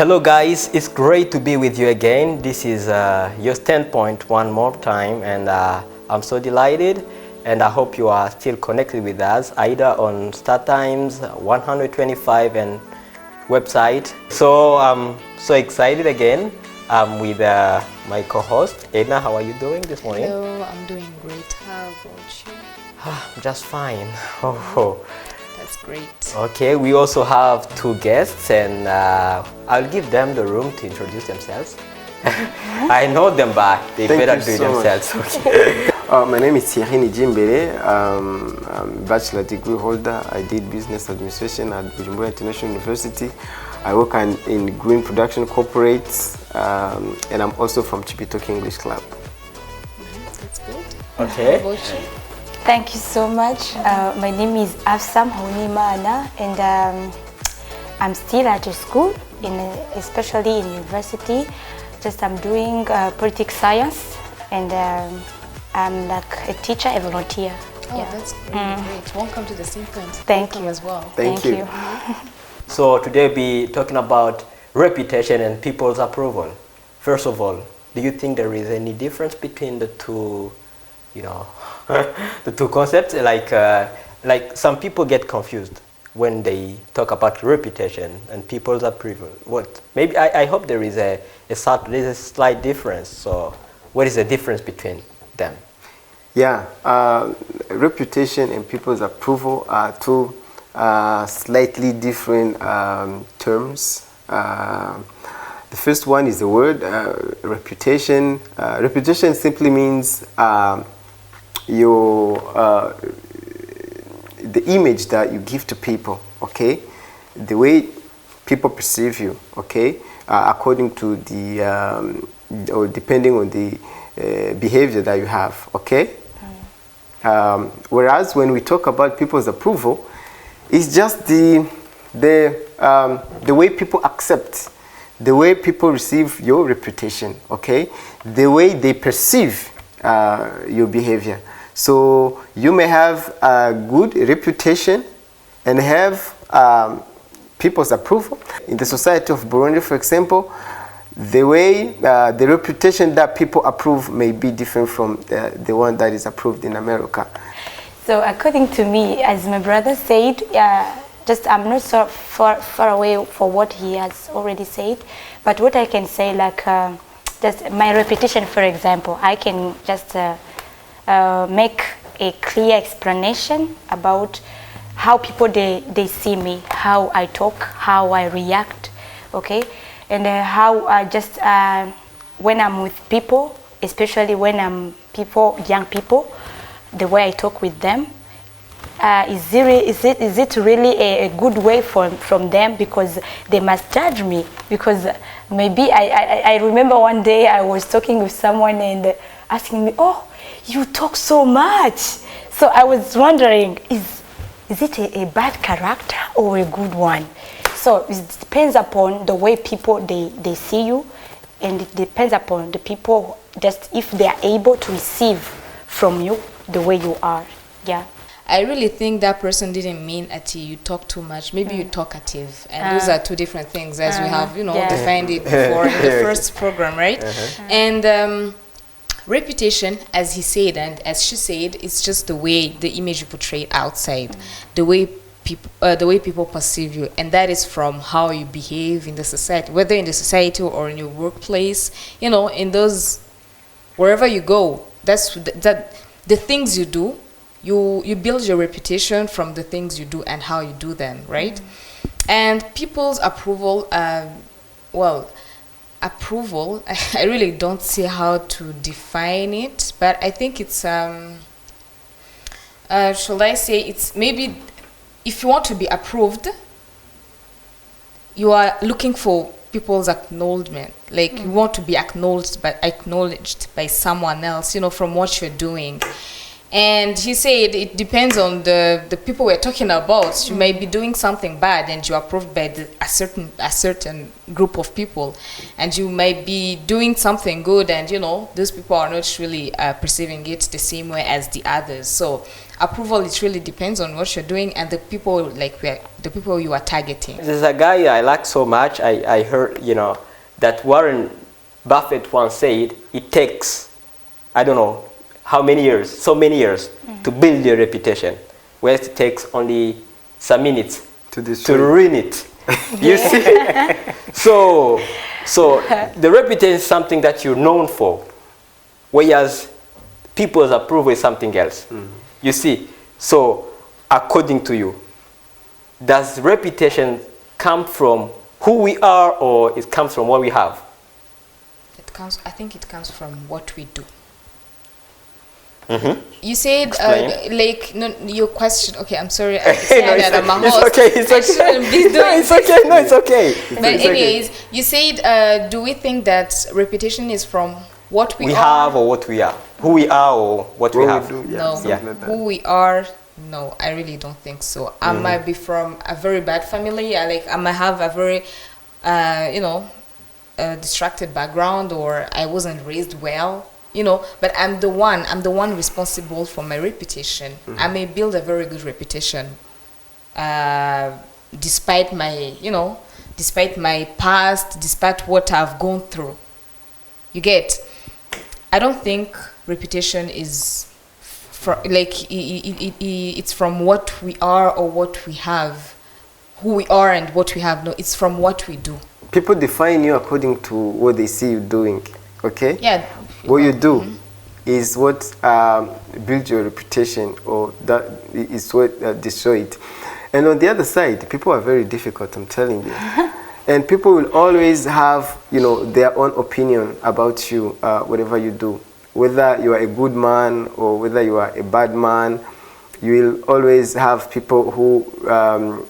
Hello guys, it's great to be with you again. This is your standpoint one more time, and I'm so delighted, and I hope you are still connected with us either on StarTimes 125 and website. So I'm so excited again. I'm with my co-host Edna. How are you doing this morning? Hello, I'm doing great. How about you? Just fine. Oh. That's great. Okay, we also have two guests, and I'll give them the room to introduce themselves. I know them, but they better do it themselves. Okay. My name is Thierry Nijimbere. I'm a bachelor degree holder. I did business administration at Bujumbura International University. I work in Green Production Corporates, and I'm also from Chibitoke English Club. That's good. Okay. How about you? Thank you so much. My name is Afsam Honimana, and I'm still at a school, especially in university. I'm doing politics science, and I'm like a teacher, a volunteer. Oh, yeah. That's really great. Welcome to the Standpoint. Thank Welcome you as well. Thank you. So today we'll be talking about reputation and people's approval. First of all, do you think there is any difference between the two, the two concepts? Like some people get confused when they talk about reputation and people's approval. Maybe I hope there is a slight difference. So what is the difference between them? Yeah, reputation and people's approval are two slightly different terms. The first one is the word reputation. Reputation simply means the image that you give to people, okay? The way people perceive you, okay? According to or depending on the behavior that you have, okay? Whereas when we talk about people's approval, it's just the way people accept, the way people receive your reputation, okay? The way they perceive your behavior. So you may have a good reputation and have people's approval. In the society of Burundi, for example, the way the reputation that people approve may be different from the one that is approved in America. So according to me, as my brother said, I'm not so far away for what he has already said, but what I can say, like just my reputation, for example, I can just make a clear explanation about how people they see me, how I talk, how I react, okay, and how I just when I'm with people, especially when I'm young people, the way I talk with them. Is it really a good way from them, because they must judge me? Because maybe I remember one day I was talking with someone and asking me, "Oh, you talk so much." So I was wondering, is it a bad character or a good one? So it depends upon the way people they see you, and it depends upon the people just if they are able to receive from you the way you are. Yeah. I really think that person didn't mean you talk too much. Maybe you're talkative, and those are two different things, as we have, defined it before in the first program, right? And reputation, as he said and as she said, it's just the image you portray outside, the way people perceive you, and that is from how you behave in the society, whether in the society or in your workplace, in those wherever you go. That's the things you do. You build your reputation from the things you do and how you do them, right? And people's approval, approval, I really don't see how to define it, but I think it's, should I say, it's maybe if you want to be approved, you are looking for people's acknowledgement, like you want to be acknowledged by someone else, from what you're doing. And he said it depends on the people we're talking about. You may be doing something bad and you are approved by a certain group of people, and you may be doing something good and those people are not really perceiving it the same way as the others. So approval, it really depends on what you're doing and the people the people you are targeting. There's a guy I like so much. I heard that Warren Buffett once said it takes, I don't know how many years, so many years to build your reputation, whereas it takes only some minutes to ruin it. You see? So the reputation is something that you're known for, whereas people's approval is something else. You see? So according to you, does reputation come from who we are, or it comes from what we have? I think it comes from what we do. Mm-hmm. You said your question. Okay, I'm sorry. I It's okay. It's okay. But anyways, you said, do we think that reputation is from what we have or what we are? Who we are or what we have? No, who we are. No, I really don't think so. I might be from a very bad family. I might have a very, distracted background, or I wasn't raised well. But I'm the one responsible for my reputation. I may build a very good reputation, despite my past, despite what I've gone through. You get? I don't think reputation is it's from what we are or what we have, who we are and what we have. No, it's from what we do. People define you according to what they see you doing. Okay? Yeah. What you do is what builds your reputation, or that is what destroys it. And on the other side, people are very difficult, I'm telling you. And people will always have, their own opinion about you, whatever you do. Whether you are a good man or whether you are a bad man, you will always have people who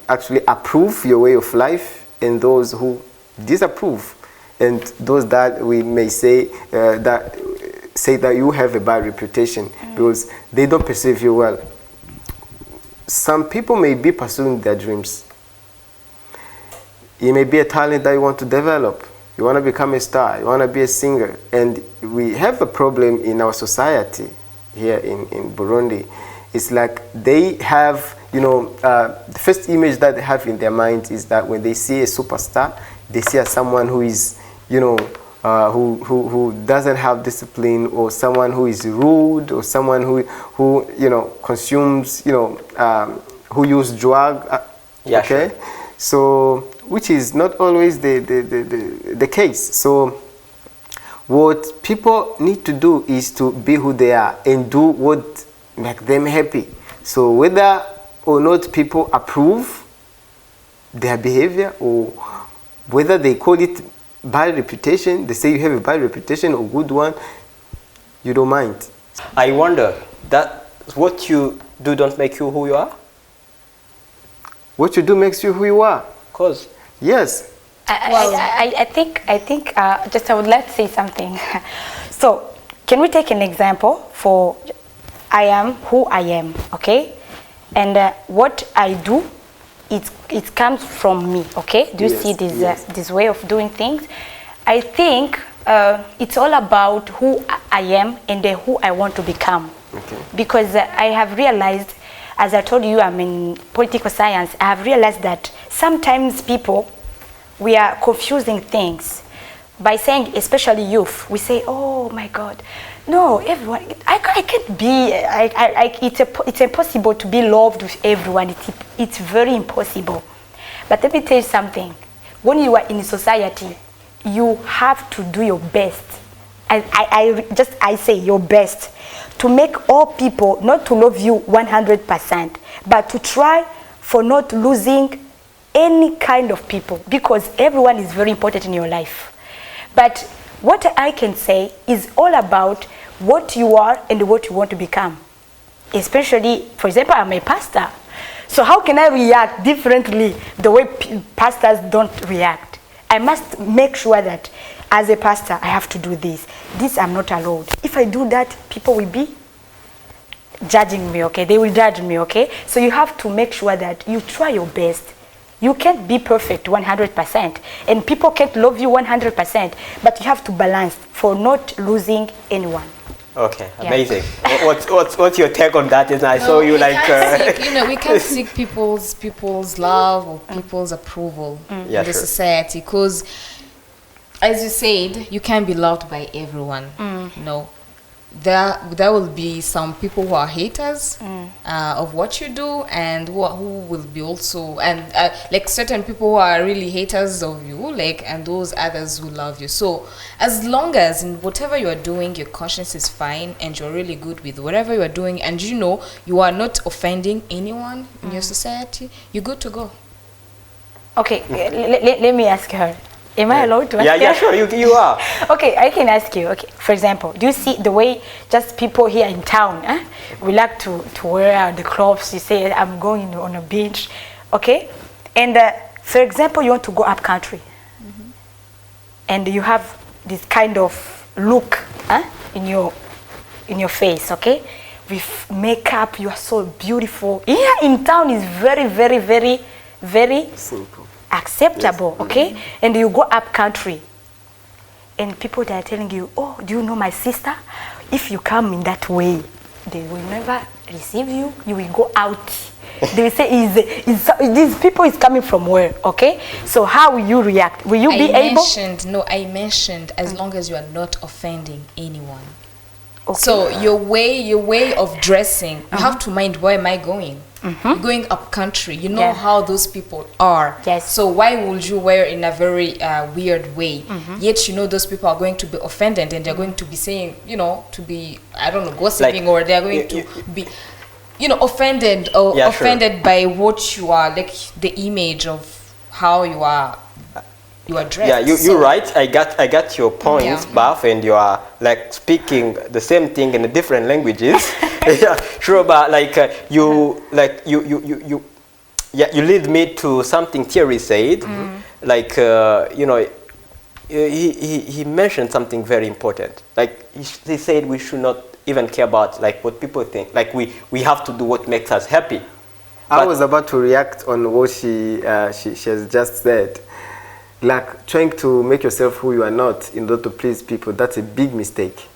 actually approve your way of life and those who disapprove. And those that we may say that you have a bad reputation because they don't perceive you well. Some people may be pursuing their dreams. It may be a talent that you want to develop. You want to become a star. You want to be a singer. And we have a problem in our society here in Burundi. It's like they have, the first image that they have in their mind is that when they see a superstar, they see as someone who is who doesn't have discipline, or someone who is rude, or someone who consumes, who use drug. Yeah, okay, sure. So which is not always the case. So what people need to do is to be who they are and do what makes them happy. So whether or not people approve their behavior, or whether they call it bad reputation, they say you have a bad reputation or good one, you don't mind. I wonder, that what you do don't make you who you are? What you do makes you who you are. Of course. Yes. I think I would like to say something. So can we take an example for I am who I am, okay? And what I do, it comes from me, okay? Do you see this way of doing things? I think it's all about who I am and who I want to become. Okay. Because I have realized, as I told you, I'm in political science, I have realized that sometimes people, we are confusing things by saying, especially youth, we say, oh my God, no, everyone, I can't be, it's impossible to be loved with everyone. It's very impossible. But let me tell you something. When you are in society, you have to do your best. I say your best to make all people not to love you 100%, but to try for not losing any kind of people, because everyone is very important in your life. But what I can say is all about what you are and what you want to become. Especially, for example, I'm a pastor. So how can I react differently the way pastors don't react? I must make sure that as a pastor, I have to do this. This I'm not allowed. If I do that, people will be judging me, okay? They will judge me, okay? So you have to make sure that you try your best. You can't be perfect 100%, and people can't love you 100%, but you have to balance for not losing anyone. Okay, Yeah. amazing. What's your take on that? And I saw you like. We can't seek people's love or people's approval Yeah, in the sure. society, because, as you said, you can't be loved by everyone. No, there will be some people who are haters of what you do, and who will be also, and like certain people who are really haters of you, like, and those others who love you. So as long as in whatever you are doing, your conscience is fine and you're really good with whatever you are doing, and you know you are not offending anyone in your society, you're good to go. Okay, let me ask her. Am I allowed to ask Yeah, her? sure, you are. Okay, I can ask you. Okay, for example, do you see the way just people here in town, we like to wear the clothes? You say, I'm going on a beach, okay? And for example, you want to go up country, and you have this kind of look in your face, okay? With makeup, you are so beautiful. Here in town is very, very, very, very Simple. acceptable, okay? And you go up country, and people they are telling you, oh, do you know my sister? If you come in that way, they will never receive you. You will go out. They will say, these people is coming from where, okay? So how will you react? Will you be able? I mentioned as long as you are not offending anyone. Okay. So your way of dressing, you have to mind, where am I going? You're going up country. You know Yeah. how those people are. Yes. So why would you wear in a very weird way? Yet you know those people are going to be offended, and they're going to be saying, to be, I don't know, gossiping, or they're going to be, offended or Yeah, offended by what you are, like the image of how you are dressed. Yeah, you're So- right. I got your points, Yeah. Baf, and you are like speaking the same thing in different languages. Yeah, sure, but like you lead me to something Thierry said. Like he mentioned something very important. Like he said, we should not even care about like what people think. Like we have to do what makes us happy. I was about to react on what she has just said. Like trying to make yourself who you are not in order to please people, that's a big mistake.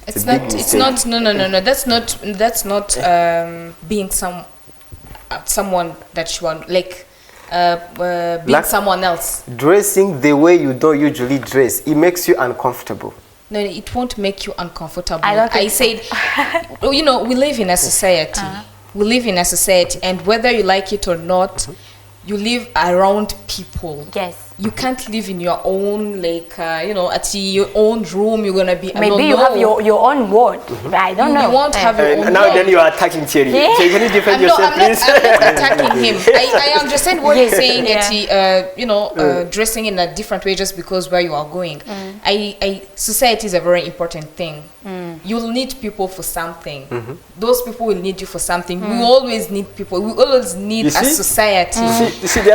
It's a big not. It's mistake. not. No. That's not being someone that you are, like being Like- someone else. Dressing the way you don't usually dress, it makes you uncomfortable. No, it won't make you uncomfortable. I don't think said, we live in a society. We live in a society, and whether you like it or not, you live around people. Yes. You can't live in your own, like, at your own room. You're gonna be. Maybe you have your own word. I don't know. You won't have your own. And now world. then you are attacking Thierry. Yeah. So can you defend I'm not yourself, please? attacking him. I understand what he's saying. Yeah. That dressing in a different way just because where you are going. Society is a very important thing. You'll need people for something. Those people will need you for something. We always need people. We always need You a see? society. You see, they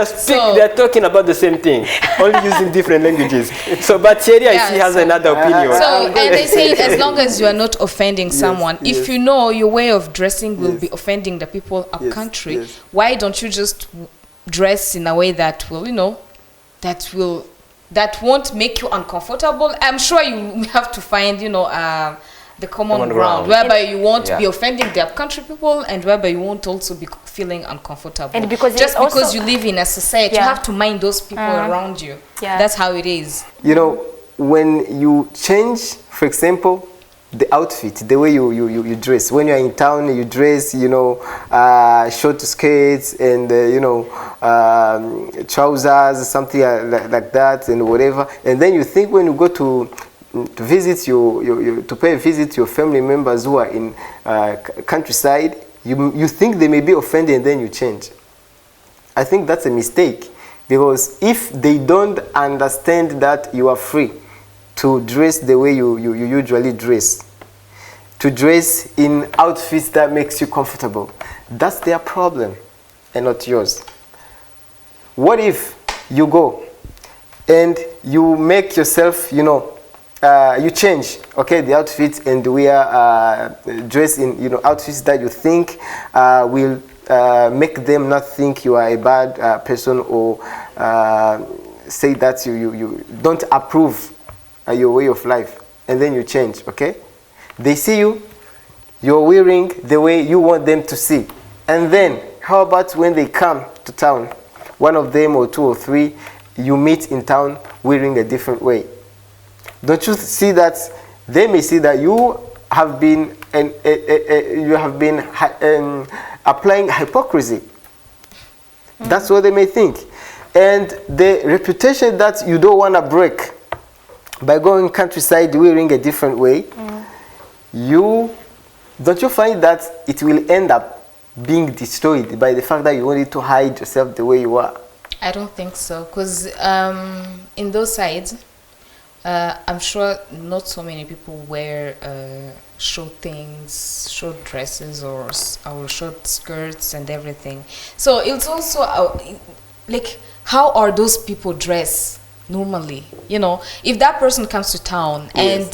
are talking about the same thing, only using different languages. So, but Thierry, I see, has another opinion. So, and they say as long as you are not offending someone, yes. if you know your way of dressing will Yes. be offending the people up Yes, country, yes. why don't you just dress in a way that will, that won't make you uncomfortable? I'm sure you have to find, the common ground, whereby you won't be offending the country people, and whereby you won't also be feeling uncomfortable. And because just it's because also- you live in a society, you Yeah. have to mind those people around you. Yeah. That's how it is. When you change, for example, the outfit, the way you dress. When you're in town, you dress, short skirts and, trousers, something like that and whatever. And then you think when you go to visit to pay a visit to your family members who are in countryside, you think they may be offended and then you change. I think that's a mistake, because if they don't understand that you are free to dress the way you usually dress, to dress in outfits that makes you comfortable, that's their problem and not yours. What if you go and you make yourself, you change, okay, the outfit and wear dress in, you know, outfits that you think will make them not think you are a bad person, or say that you don't approve your way of life, and then you change, okay? They see you're wearing the way you want them to see. And then, how about when they come to town, one of them or two or three, you meet in town wearing a different way? Don't you see that they may see that you have been applying hypocrisy? That's what they may think. And the reputation that you don't want to break by going countryside wearing a different way, don't you find that it will end up being destroyed by the fact that you wanted to hide yourself the way you are? I don't think so, because in those sides, I'm sure not so many people wear short things, short dresses, or short skirts and everything. So it's also like, how are those people dressed normally? You know, if that person comes to town and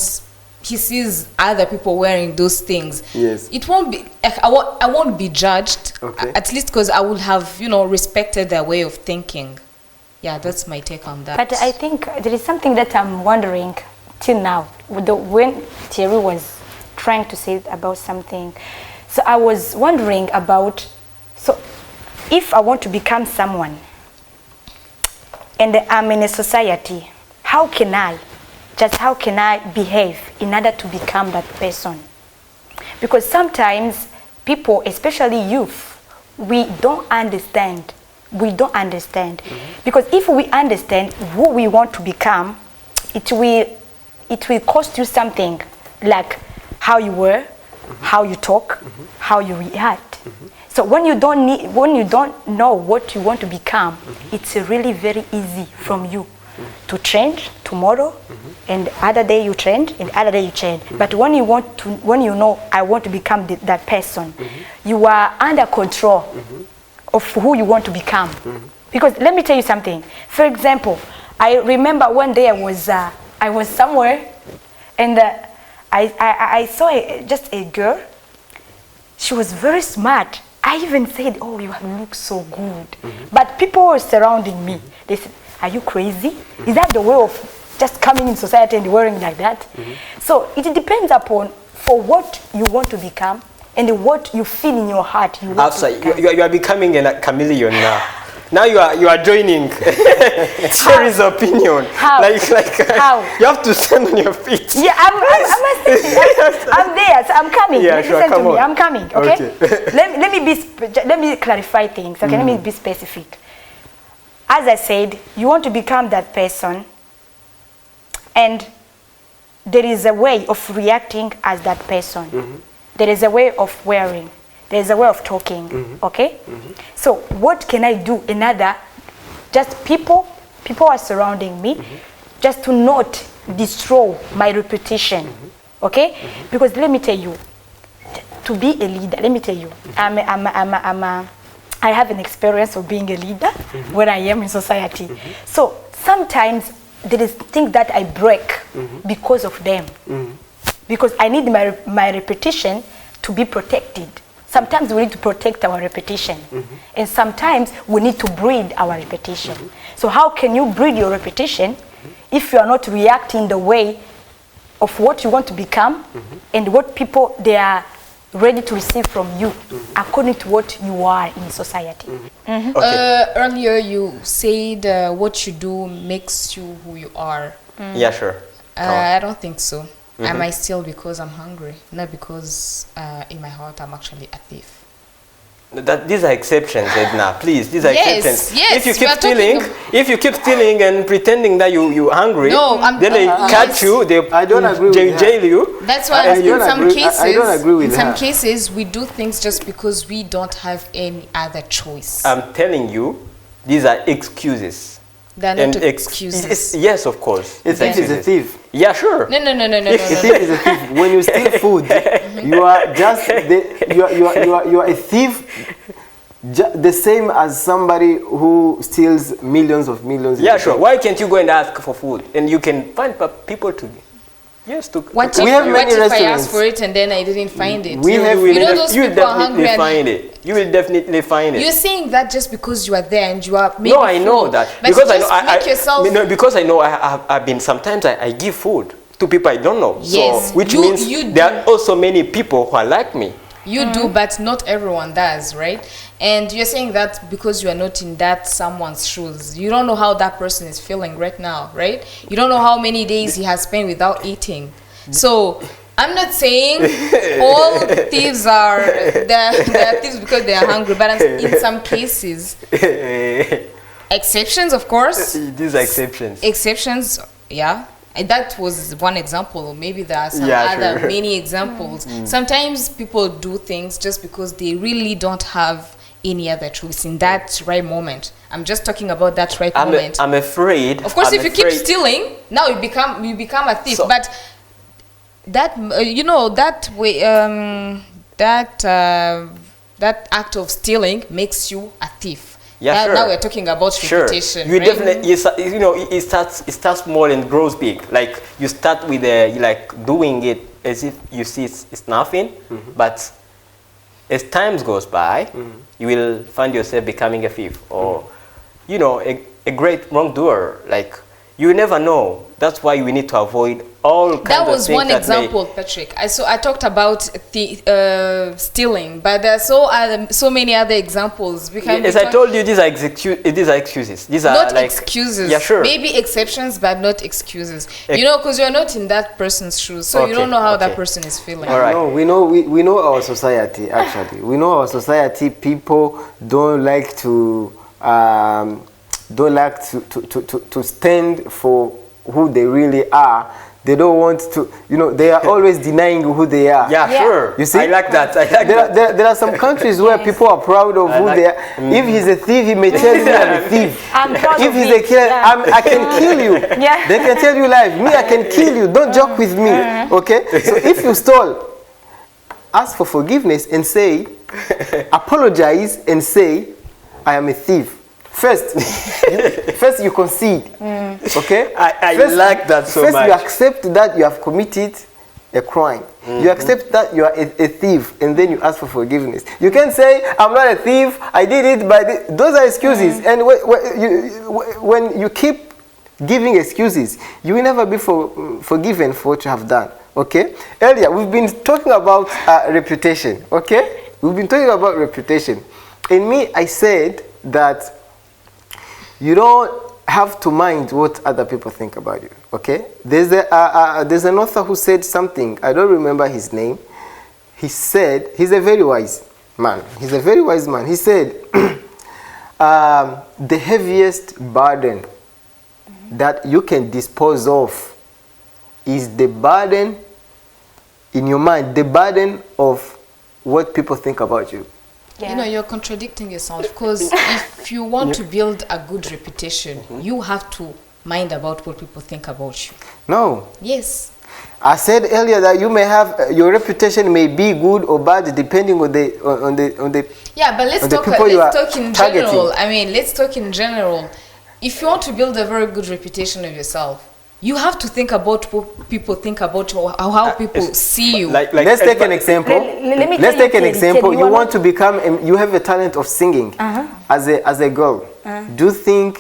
he sees other people wearing those things, it won't be, I won't be judged, at least because I will have, you know, respected their way of thinking. Yeah, that's my take on that. But I think there is something that I'm wondering till now, when Thierry was trying to say about something. So I was wondering about, so if I want to become someone and I'm in a society, how can I behave in order to become that person? Because sometimes people, especially youth, we don't understand. Because if we understand who we want to become, it will cost you something, like how you wear, how you talk, how you react. So when you don't know what you want to become, it's really very easy from you to change tomorrow, and other day you change, and other day you change. But when you know I want to become that person, you are under control of who you want to become. Because let me tell you something. For example, I remember one day I was somewhere, and I saw just a girl. She was very smart. I even said, "Oh, you look so good." But people were surrounding me. They said, "Are you crazy? Is that the way of just coming in society and wearing like that?" So it depends upon for what you want to become and what you feel in your heart. You are becoming a chameleon now. Now you are joining Thierry's opinion. How? Like How? You have to stand on your feet. Yeah, I'm there. So I'm coming. Yeah, Listen sure, to me. on. I'm coming. Okay. let me clarify things. Okay. Let me be specific. As I said, you want to become that person, and there is a way of reacting as that person. There is a way of wearing. There is a way of talking. Okay? So what can I do? Just people are surrounding me, just to not destroy my reputation. Okay? Because let me tell you, to be a leader, let me tell you, I have an experience of being a leader where I am in society. So sometimes there is things that I break because of them. Because I need my reputation to be protected. Sometimes we need to protect our reputation. And sometimes we need to breed our reputation. So how can you breed your reputation if you are not reacting the way of what you want to become and what people they are ready to receive from you according to what you are in society? Okay. Earlier you said what you do makes you who you are. Yeah, sure. I don't think so. I might steal because I'm hungry, not because in my heart I'm actually a thief. These are exceptions, Edna. Please, these are exceptions. Yes, if you keep stealing and pretending that you're hungry, then they catch you. They jail you. That's why in some cases we do things just because we don't have any other choice. I'm telling you, these are excuses. They're not excuses. Yes, of course. A thief is a thief. Yeah, sure. No. A thief is a thief. When you steal food, you are just you are a thief, the same as somebody who steals millions. Yeah, sure. Why can't you go and ask for food, and you can find people to Yes, to What We if, have what many if I restaurants. asked for it and then I didn't find it? We have- you know those you will people are hungry definitely and find it. You will definitely find it. you're saying that just because you are there and you are maybe No, I know full. that But because I know just make yourself. no, because I know I've been sometimes I give food to people I don't know. Yes, So which you- means you there do. are also many people who are like me. You do, but not everyone does, right? And you're saying that because you are not in that someone's shoes. You don't know how that person is feeling right now, right? You don't know how many days he has spent without eating. So I'm not saying all thieves are they're thieves because they are hungry, but in some cases, exceptions, of course. These are exceptions. Exceptions, yeah. And that was one example. Maybe there are some Yeah, other sure. many examples. Sometimes people do things just because they really don't have any other choice in that right moment. I'm just talking about that right moment. I'm afraid. Of course, I'm if you keep afraid- stealing, now you become a thief. So- But that that way that act of stealing makes you a thief. Yeah, sure. Now we're talking about reputation. You right? definitely, it starts small and grows big. Like you start with like doing it as if you see it's nothing, but as time goes by, you will find yourself becoming a thief or, a great wrongdoer. Like you never know. That's why we need to avoid all kinds That of was things one that example, Patrick. I talked about stealing, but there are so many other examples. We can As I told you, these are excuses. These are not like excuses. Yeah, sure. Maybe exceptions, but not excuses. Because you're not in that person's shoes, so you don't know how that Okay. person is feeling. All right. No, we know our society actually. We know our society. People don't like to to stand for who they really are. They don't want to, they are always denying who they are. Yeah, Yeah. sure. You see? I like that. I like that. There are some countries where people are proud of who like- they are. If he's a thief, he may tell you I'm a thief. I'm proud If of he's it. a killer, Yeah. I can kill you. Yeah. They can tell you live. Me, I can kill you. Don't joke with me. Okay? So if you stole, ask for forgiveness and say, apologize and say, I am a thief. First you concede. Okay? I First- like that so first much. you accept that you have committed a crime. You accept that you are a thief, and then you ask for forgiveness. You can say, I'm not a thief, I did it by those are excuses. And when you keep giving excuses, you will never be forgiven for what you have done. Okay? Earlier, we've been talking about reputation. Okay? We've been talking about reputation. In me, I said that you don't have to mind what other people think about you. Okay? There's an author who said something. I don't remember his name. He said, he's a very wise man. He's a very wise man. He said, the heaviest burden that you can dispose of is the burden in your mind, the burden of what people think about you. Yeah. You're contradicting yourself because if you want to build a good reputation, you have to mind about what people think about you. No. Yes. I said earlier that you may have your reputation may be good or bad depending on the Yeah, but let's on the talk. people you Let's are talk in targeting. general. I mean, let's talk in general. If you want to build a very good reputation of yourself, you have to think about what people think about you, or how people see you. Let's take an example. Let me Let's tell you, take an Teddy, example. Teddy, You you want are to become, you have a talent of singing as a girl. Do you think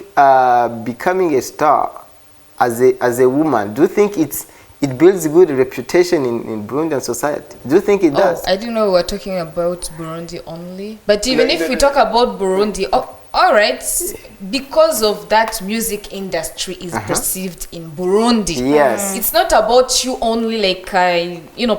becoming a star as a woman, do you think it builds a good reputation in Burundian society? Do you think it does? I didn't know we were talking about Burundi only. But even if we talk about Burundi, all right, because of that music industry is perceived in Burundi. Yes. It's not about you only, like,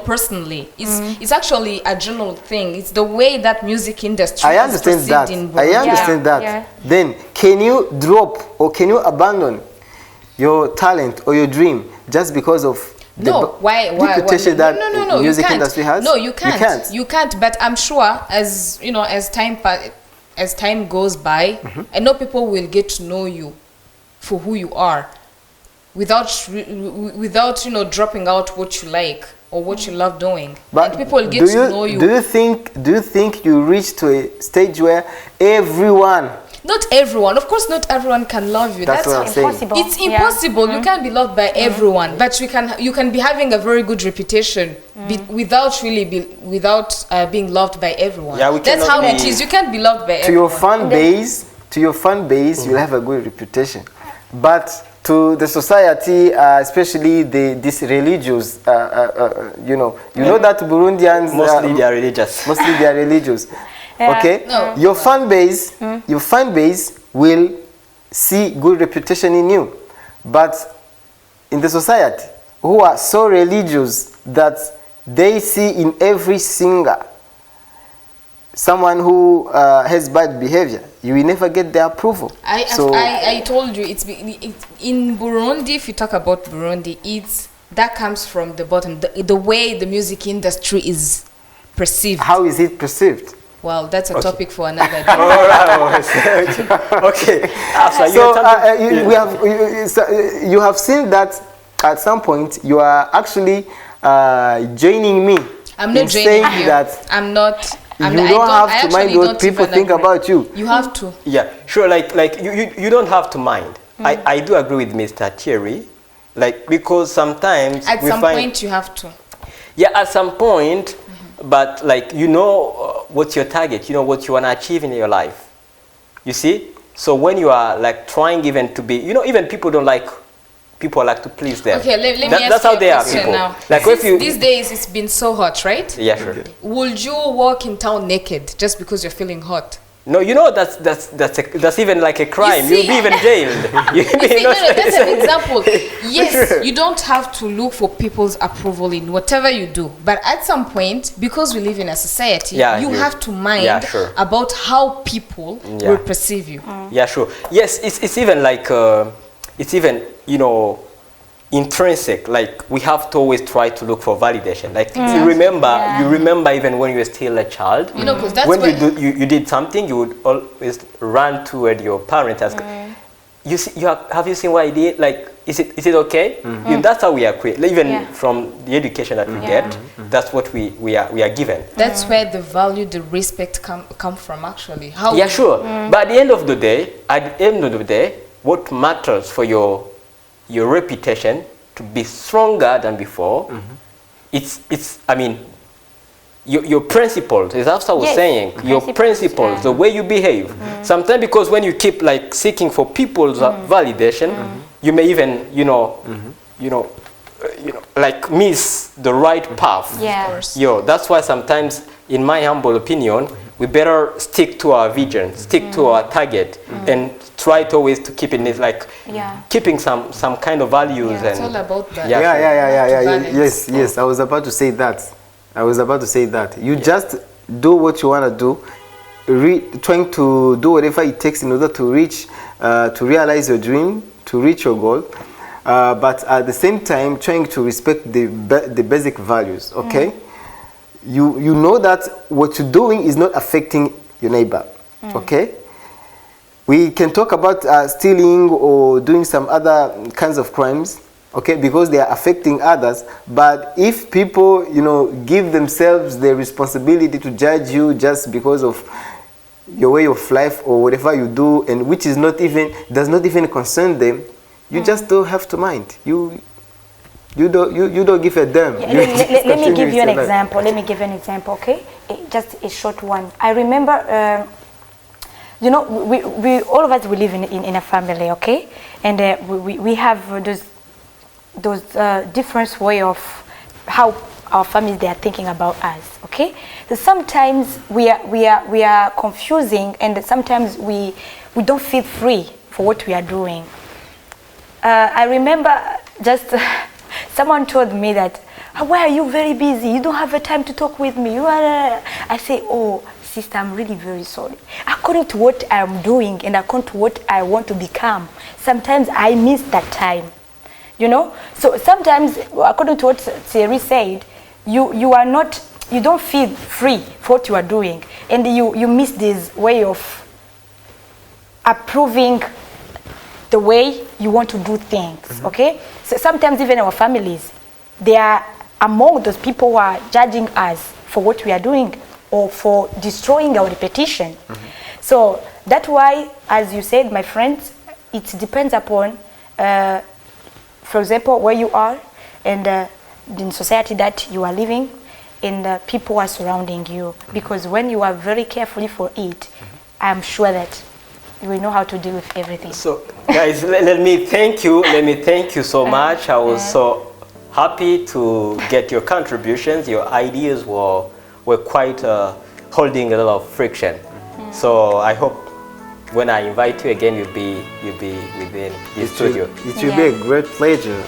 personally. It's actually a general thing. It's the way that music industry I is understand perceived that. in Burundi. I understand that. Yeah. Then, can you drop or can you abandon your talent or your dream just because of the reputation that no, music you can't. industry has? No, you can't. You can't. You can't. But I'm sure as time goes by, I know people will get to know you for who you are, without dropping out what you like or what you love doing. But and people get to know you. Do you think you reach to a stage where everyone not everyone. Of course, not everyone can love you. That's what I'm saying. Impossible. It's impossible. You can't be loved by everyone, but you can be having a very good reputation without being loved by everyone. Yeah, we That's cannot how be- it is. You can't be loved by To your everyone. fan base, you'll have a good reputation. But to the society, especially these religious, you know that Burundians Mostly they are religious. mostly they are religious. Yeah. Okay, No. your fan base will see good reputation in you, but in the society who are so religious that they see in every singer someone who has bad behavior, you will never get their approval. I told you it's in Burundi. If you talk about Burundi, that comes from the bottom. The way the music industry is perceived. How is it perceived? Well, that's a topic for another day. Okay. You have seen that at some point you are actually joining me. I'm in not saying joining you. that I'm not. you don't have to mind what people think about you. You have to. Yeah, sure. Like you don't have to mind. I do agree with Mr. Thierry, like because sometimes At we some find, point, you have to. Yeah, at some point, but like what's your target? You know what you want to achieve in your life. You see, so when you are like trying even to be, even people don't like. People like to please them. Okay, let me ask That's you how a they are. question People. now. Like Since if you. these days it's been so hot, right? Yeah, sure. Would you walk in town naked just because you're feeling hot? No, that's even like a crime. see- You'll be even jailed. You see, no, that's an example. Yes, you don't have to look for people's approval in whatever you do. But at some point, because we live in a society, Yeah, you have to mind yeah, sure. about how people Yeah. will perceive you. Yeah, sure. Yes, it's even like it's even intrinsic. Like we have to always try to look for validation. Like you remember even when you were still a child. You know, because that's when why you did something, you would always run toward your parents. Ask, you see, have you seen what I did? Like, is it okay? That's how we are created. Even from the education that we get, that's what we are given. that's where the value, the respect come from. Actually, how Yeah, sure. But at the end of the day, what matters for your reputation to be stronger than before, it's I mean, your principles, as Afsa was saying, your principles, the way you behave. Sometimes because when you keep like seeking for people's validation, you may even, like miss the right path. Yeah. Of course. That's why sometimes, in my humble opinion, we better stick to our vision, stick to our target, and try to always to keep in it, like keeping some kind of values. Yeah, it's all about that. Yes. I was about to say that. You just do what you want to do, trying to do whatever it takes in order to reach, to realize your dream, to reach your goal, but at the same time trying to respect the basic values. Okay, you know that what you're doing is not affecting your neighbor. Okay. We can talk about stealing or doing some other kinds of crimes, okay, because they are affecting others. But if people, give themselves the responsibility to judge you just because of your way of life or whatever you do, and which is does not even concern them, you just don't have to mind. You don't give a damn. Yeah, let me give you an example. Okay, just a short one. I remember. We all of us, we live in a family, okay, and we have those different way of how our families, they are thinking about us, okay. So sometimes we are confusing, and sometimes we don't feel free for what we are doing. I remember just someone told me that, why are you very busy? You don't have a time to talk with me. I say, oh, sister, I'm really very sorry. According to what I'm doing and according to what I want to become, sometimes I miss that time. So sometimes, according to what Thierry said, you don't feel free for what you are doing, and you miss this way of approving the way you want to do things. Okay. So sometimes even our families, they are among those people who are judging us for what we are doing, or for destroying our reputation. So that's why, as you said, my friends, it depends upon, for example, where you are and in society that you are living and people are surrounding you. Because when you are very carefully for it, I'm sure that you will know how to deal with everything. So, guys, let me thank you. Let me thank you so much. I was so happy to get your contributions. Your ideas were quite holding a lot of friction. So I hope when I invite you again, you'll be within the studio. It will be a great pleasure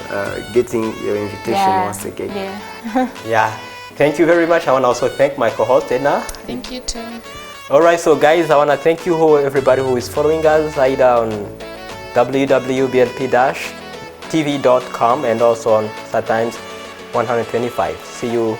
getting your invitation once again. Yeah. Thank you very much. I want to also thank my co-host Edna. Thank you too. All right, so guys, I want to thank you everybody who is following us either on www.blp-tv.com and also on StarTimes 125. See you